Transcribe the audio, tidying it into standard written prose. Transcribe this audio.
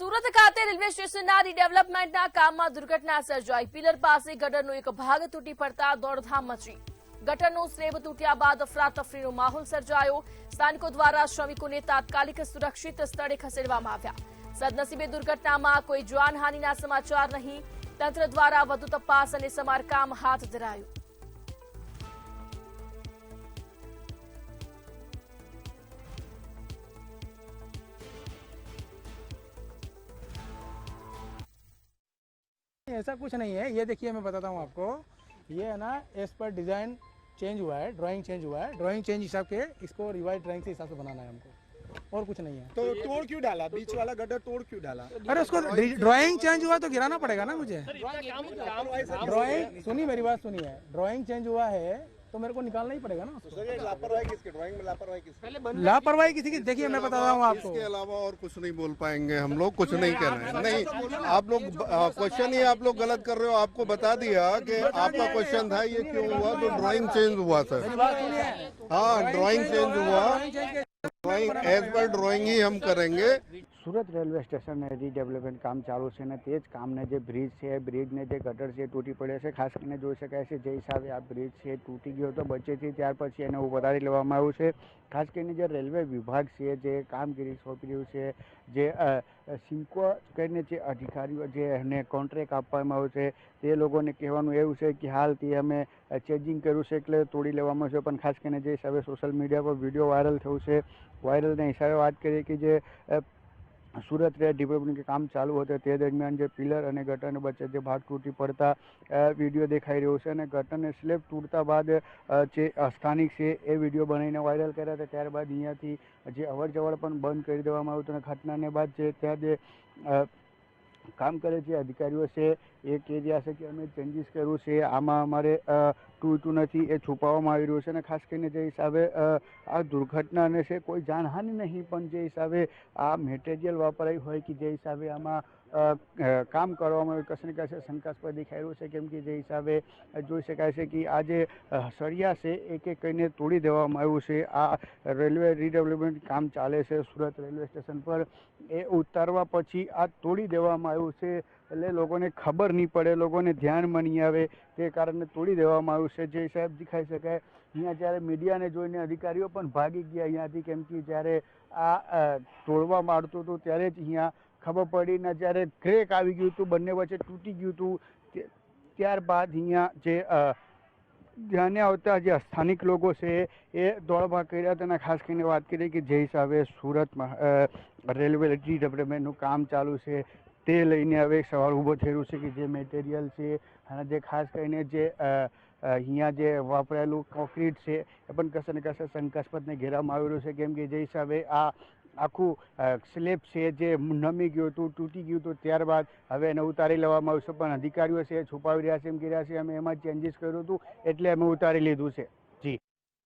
સુરત ખાતે રેલવે સ્ટેશનના રીડેવલપમેન્ટના કામમાં દુર્ઘટના સર્જાઈ। પિલર પાસે ગટરનો એક ભાગ તૂટી પડતા દોડધામ મચી। ગટરનો સ્લેબ તૂટ્યા બાદ અફરાતફરીનો માહોલ સર્જાયો। સ્થાનિકો દ્વારા શ્રમિકોને તાત્કાલિક સુરક્ષિત સ્થળે ખસેડવામાં આવ્યા। સદનસીબે દુર્ઘટનામાં કોઈ જાનહાનિના સમાચાર નહીં। તંત્ર દ્વારા વધુ તપાસ અને સમારકામ હાથ ધરાયું। ऐसा कुछ नहीं है। ये देखिए, मैं बताता हूँ आपको। ये है ना, एज पर डिजाइन चेंज हुआ है, ड्राइंग चेंज हुआ है। ड्राइंग चेंज हिसाब के इसको रिवाइज ड्राइंग के हिसाब से बनाना है हमको, और कुछ नहीं है। तो तोड़ क्यों डाला? बीच वाला गड्ढा तोड़ क्यों डाला? अरे उसको ड्राइंग चेंज हुआ तो गिराना पड़ेगा ना मुझे। ड्राइंग सुनिए, मेरी बात सुनिए। ड्राइंग चेंज हुआ है तो मेरे को निकालना ही पड़ेगा ना। लापरवाही किसकी? ड्राइंग में लापरवाही किसकी? लापरवाही किसी की? देखिए, मैं बता रहा हूँ आपको। इसके अलावा और कुछ नहीं बोल पाएंगे हम लोग, कुछ नहीं कह रहे हैं। नहीं, आप लोग क्वेश्चन ही आप लोग गलत कर रहे हो। आपको बता दिया कि आपका क्वेश्चन था ये क्यों हुआ, तो ड्राइंग चेंज हुआ सर। हाँ, ड्राइंग चेंज हुआ। ड्राइंग एज पर ड्राइंग ही हम करेंगे। સુરત રેલવે સ્ટેશન રીડેવલપમેન્ટ કામ ચાલુ છે અને તે જ કામને જે બ્રિજ છે, બ્રિજને જે ગટર છે તૂટી પડ્યો છે। ખાસ કરીને જોઈ શકાય છે જે હિસાબે આ બ્રિજ છે તૂટી ગયો હતો વચ્ચેથી, ત્યાર પછી એને વધારી લેવામાં આવ્યું છે। ખાસ કરીને જે રેલવે વિભાગ છે જે કામગીરી સોંપી રહ્યું છે, જે સિંકો કરીને જે અધિકારીઓ જે એને કોન્ટ્રાક્ટ આપવામાં આવ્યો છે તે લોકોને કહેવાનું એવું છે કે હાલ તે અમે ચેન્જિંગ કર્યું છે એટલે તોડી લેવામાં આવ્યું છે। પણ ખાસ કરીને જે હિસાબે સોશિયલ મીડિયા પર વિડીયો વાયરલ થયું છે, વાયરલના હિસાબે વાત કરીએ કે જે સુરત ડેવલપમેન્ટ કે કામ ચાલુ હતું તે દરમિયાન જે પિલર અને ગટરને વચ્ચે જે ભાગ તૂટી પડતા વિડીયો દેખાઈ રહ્યો છે અને ગટરને સ્લેબ તૂટતા બાદ જે સ્થાનિક છે એ વિડીયો બનાવીને વાયરલ કર્યા હતા। ત્યારબાદ અહીંયાથી જે અવર જવર પણ બંધ કરી દેવામાં આવ્યું હતું અને ઘટનાને બાદ જે ત્યાં જે કામ કરે છે અધિકારીઓ છે એ કહી રહ્યા છે કે અમે ચેન્જીસ કર્યું છે, આમાં અમારે તૂટ્યું નથી, એ છુપાવવામાં આવી રહ્યું છે। અને ખાસ કરીને જે હિસાબે આ દુર્ઘટનાને છે કોઈ જાનહાનિ નહીં, પણ જે હિસાબે આ મટીરિયલ વાપરાયું હોય કે જે હિસાબે આમાં કામ કરવામાં આવે કશે ને કશે શંકાસ્પદ દેખાઈ રહ્યું છે। કેમ કે જે હિસાબે જોઈ શકાય છે કે આ જે સળિયા છે એક એક કરીને તોડી દેવામાં આવ્યું છે। આ રેલવે રીડેવલપમેન્ટ કામ ચાલે છે સુરત રેલવે સ્ટેશન પર, એ ઉતારવા પછી આ તોડી દેવામાં આવ્યું છે એટલે લોકોને ખબર નહીં પડે, લોકોને ધ્યાનમાં નહીં આવે તે કારણે તોડી દેવામાં આવ્યું છે। જે હિસાબ દેખાઈ શકાય અહીંયા જ્યારે મીડિયાને જોઈને અધિકારીઓ પણ ભાગી ગયા અહીંયાથી, કેમ કે જ્યારે આ તોડવામાં આવતું હતું ત્યારે જ અહીંયા ખબર પડી ને જ્યારે ક્રેક આવી ગયું હતું, બંને વચ્ચે તૂટી ગયું હતું, ત્યારબાદ અહીંયા જે ધ્યાને આવતા જે સ્થાનિક લોકો છે એ દોડભાગ કર્યા હતા। અને ખાસ કરીને વાત કરીએ કે જે હિસાબે સુરતમાં રેલવે ડેવલપમેન્ટનું કામ ચાલુ છે તે લઈને હવે સવાલ ઊભો થઈ રહ્યો છે કે જે મટીરિયલ છે અને જે ખાસ કરીને જે અહીંયા જે વાપરાયેલું કોન્ક્રીટ છે એ પણ કશે ને કશે શંકાસ્પદને ઘેરામાં આવી રહ્યું છે। કેમ કે જે હિસાબે આ આખું સ્લેબ છે જે નમી ગયું હતું, તૂટી ગયું હતું, ત્યારબાદ હવે એને ઉતારી લેવામાં આવશે, પણ અધિકારીઓ છે છુપાવી રહ્યા છે, એમ કહી રહ્યા છે અમે એમાં ચેન્જીસ કર્યું હતું એટલે અમે ઉતારી લીધું છે।